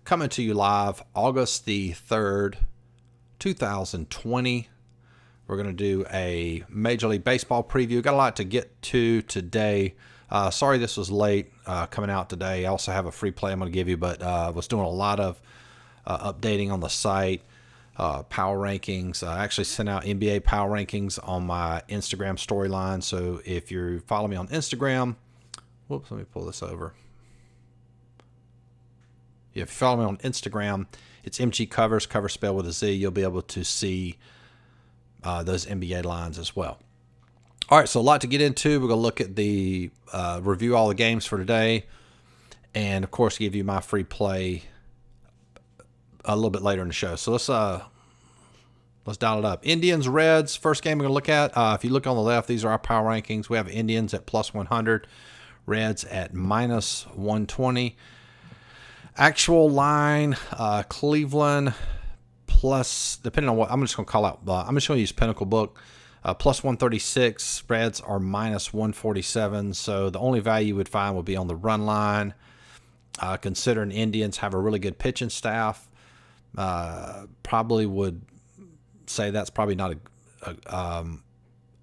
coming to you live August the 3rd, 2020. We're going to do a Major League Baseball preview. Got a lot to get to today. Sorry this was late coming out today. I also have a free play I'm going to give you, but was doing a lot of updating on the site, power rankings. I actually sent out NBA power rankings on my Instagram storyline. So if you follow me on Instagram, whoops, let me pull this over. If you follow me on Instagram, it's MGCovers, cover spelled with a Z. You'll be able to see those NBA lines as well. All right, so a lot to get into. We're going to look at the review all the games for today, and of course give you my free play a little bit later in the show. So let's dial it up. Indians, Reds, first game we're going to look at. If you look on the left, these are our power rankings. We have Indians at plus 100, Reds at minus 120. Actual line, Cleveland plus, depending on what, I'm just going to call out, I'm just going to use Pinnacle Book, plus 136. Reds are minus 147. So the only value you would find would be on the run line. Considering Indians have a really good pitching staff, probably would say that's probably not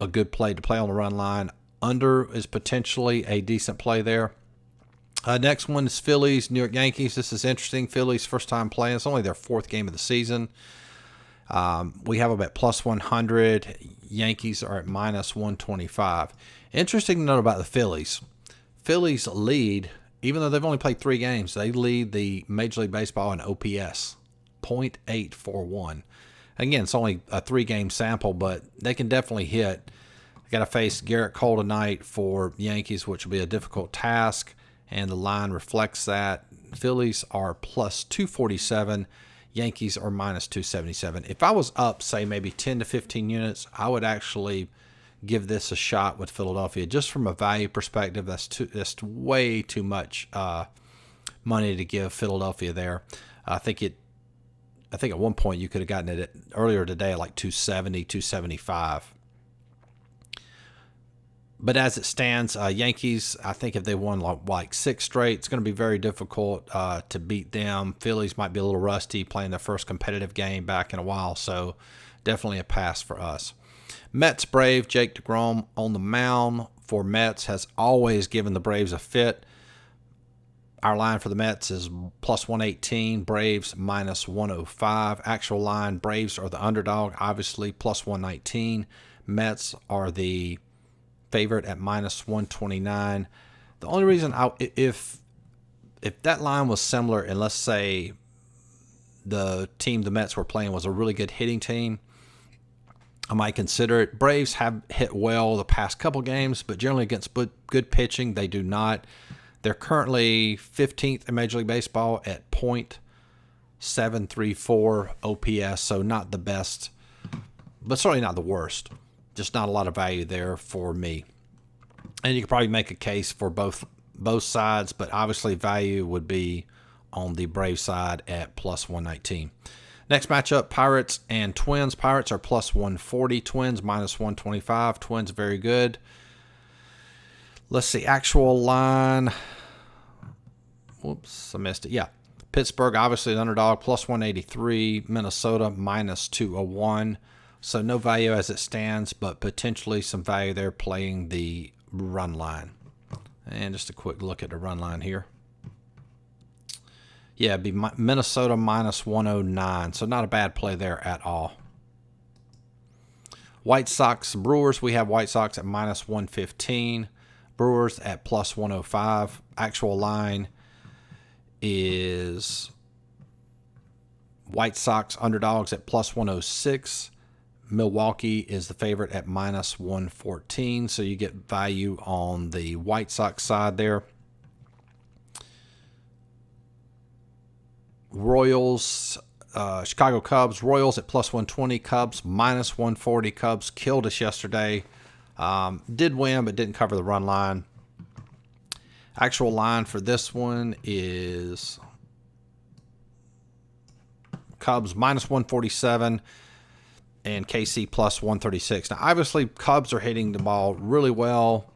a good play to play on the run line. Under is potentially a decent play there. Next one is Phillies, New York Yankees. This is interesting. Phillies first time playing. It's only their fourth game of the season. We have them at plus 100. Yankees are at minus 125. Interesting to note about the Phillies. Phillies lead, even though they've only played 3 games, they lead the Major League Baseball in OPS, .841. Again, it's only a 3-game sample, but they can definitely hit. They got to face Garrett Cole tonight for Yankees, which will be a difficult task, and the line reflects that. Phillies are plus 247. Yankees are minus 277. If I was up, say, maybe 10 to 15 units, I would actually give this a shot with Philadelphia. Just from a value perspective, that's way too much money to give Philadelphia there. I think at one point you could have gotten it earlier today at like 270, 275. But as it stands, Yankees, I think if they won like 6 straight, it's going to be very difficult to beat them. Phillies might be a little rusty, playing their first competitive game back in a while, so definitely a pass for us. Mets, Brave, Jake DeGrom on the mound for Mets has always given the Braves a fit. Our line for the Mets is plus 118, Braves minus 105. Actual line, Braves are the underdog, obviously plus 119. Mets are the favorite at minus 129. The only reason if that line was similar, and let's say the team the Mets were playing was a really good hitting team, I might consider it. Braves have hit well the past couple games, but generally against good pitching, they do not. They're currently 15th in Major League Baseball at .734 OPS, so not the best, but certainly not the worst. Just not a lot of value there for me. And you could probably make a case for both sides, but obviously value would be on the Brave side at plus 119. Next matchup, Pirates and Twins. Pirates are plus 140, Twins minus 125. Twins very good. Let's see, actual line. Whoops, I missed it. Yeah, Pittsburgh, obviously the underdog, plus 183. Minnesota minus 201. So no value as it stands, but potentially some value there playing the run line. And just a quick look at the run line here. Yeah, it'd be Minnesota minus 109, so not a bad play there at all. White Sox, Brewers, we have White Sox at minus 115. Brewers at plus 105. Actual line is White Sox underdogs at plus 106. Milwaukee is the favorite at minus 114, so you get value on the White Sox side there. Royals, Chicago Cubs, Royals at plus 120, Cubs minus 140. Cubs killed us yesterday. Did win, but didn't cover the run line. Actual line for this one is Cubs minus 147. And KC plus 136. Now, obviously, Cubs are hitting the ball really well.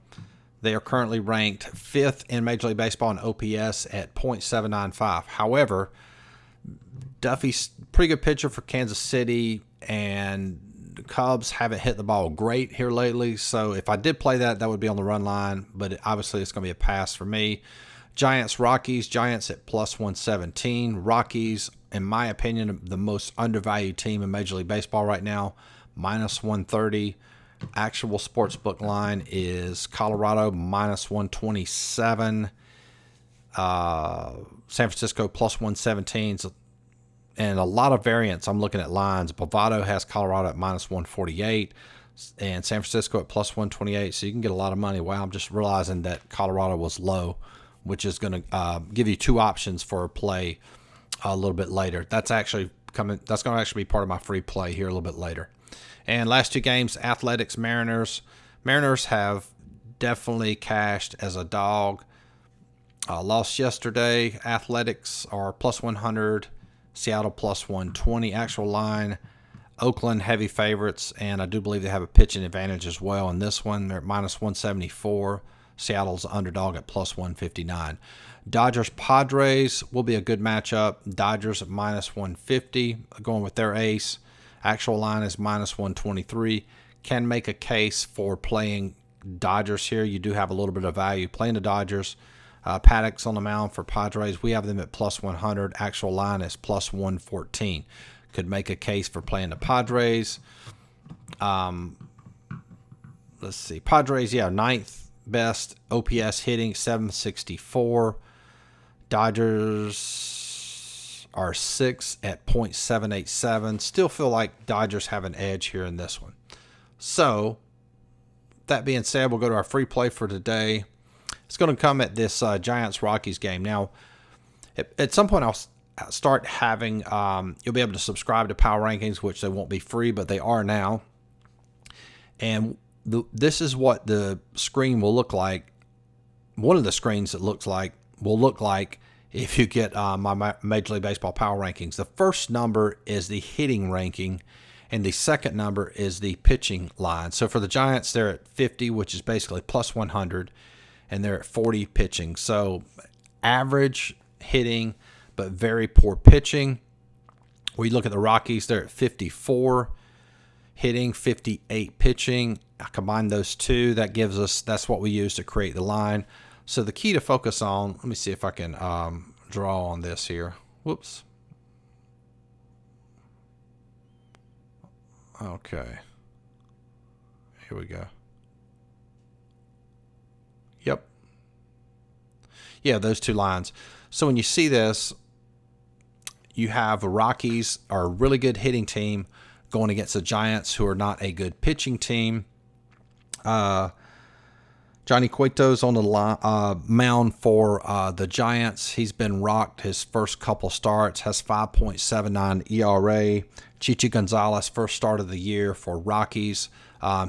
They are currently ranked 5th in Major League Baseball in OPS at .795. However, Duffy's pretty good pitcher for Kansas City, and the Cubs haven't hit the ball great here lately. So if I did play that, that would be on the run line, but obviously it's going to be a pass for me. Giants, Rockies. Giants at plus 117. Rockies, in my opinion, the most undervalued team in Major League Baseball right now, minus 130. Actual sportsbook line is Colorado minus 127. San Francisco plus 117. And a lot of variants. I'm looking at lines. Bovado has Colorado at minus 148 and San Francisco at plus 128. So you can get a lot of money. Wow, I'm just realizing that Colorado was low, which is going to give you two options for a play a little bit later. That's actually coming. That's going to actually be part of my free play here a little bit later. And last two games, Athletics, Mariners. Mariners have definitely cashed as a dog. Lost yesterday. Athletics are plus 100. Seattle plus 120. Actual line, Oakland heavy favorites, and I do believe they have a pitching advantage as well in this one. They're at minus 174. Seattle's underdog at plus 159. Dodgers Padres will be a good matchup. Dodgers at minus 150, going with their ace. Actual line is minus 123. Can make a case for playing Dodgers here. You do have a little bit of value playing the Dodgers. Paddock's on the mound for Padres. We have them at plus 100. Actual line is plus 114. Could make a case for playing the Padres. Let's see. Padres, ninth best OPS hitting, 764. Dodgers are 6th at .787. Still feel like Dodgers have an edge here in this one. So, that being said, we'll go to our free play for today. It's going to come at this Giants-Rockies game. Now, at some point, I'll start having, you'll be able to subscribe to Power Rankings, which they won't be free, but they are now. And this is what the screen will look like. One of the screens that will look like if you get my Major League Baseball Power Rankings. The first number is the hitting ranking, and the second number is the pitching line. So for the Giants, they're at 50, which is basically plus 100. And they're at 40 pitching. So average hitting, but very poor pitching. We look at the Rockies, they're at 54 hitting, 58 pitching. I combine those two. That's what we use to create the line. So the key to focus on, let me see if I can draw on this here. Whoops. Okay. Here we go. Yep. Yeah, those two lines. So when you see this, you have the Rockies are a really good hitting team going against the Giants, who are not a good pitching team. Johnny Cueto's on the mound for the Giants. He's been rocked his first couple starts, has 5.79 ERA. Chichi Gonzalez, first start of the year for Rockies.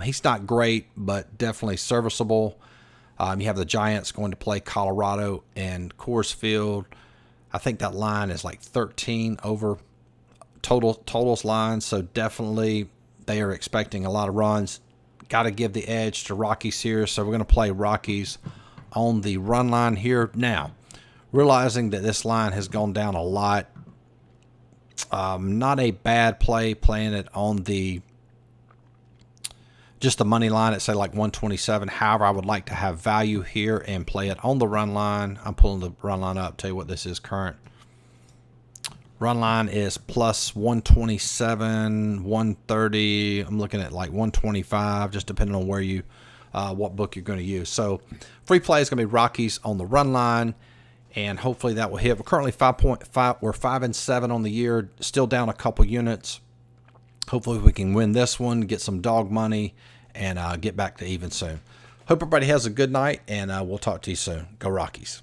He's not great, but definitely serviceable. You have the Giants going to play Colorado and Coors Field. I think that line is like 13 over totals line. So definitely they are expecting a lot of runs. Got to give the edge to Rockies here. So we're going to play Rockies on the run line here. Now, realizing that this line has gone down a lot. Not a bad play playing it on just the money line at, say, like 127. However, I would like to have value here and play it on the run line. I'm pulling the run line up. Tell you what this is current. Run line is plus 127, 130. I'm looking at like 125, just depending on where you, what book you're going to use. So free play is going to be Rockies on the run line, and hopefully that will hit. We're currently 5.5. We're 5-7 on the year, still down a couple units. Hopefully we can win this one, get some dog money, and get back to even soon. Hope everybody has a good night, and we'll talk to you soon. Go Rockies.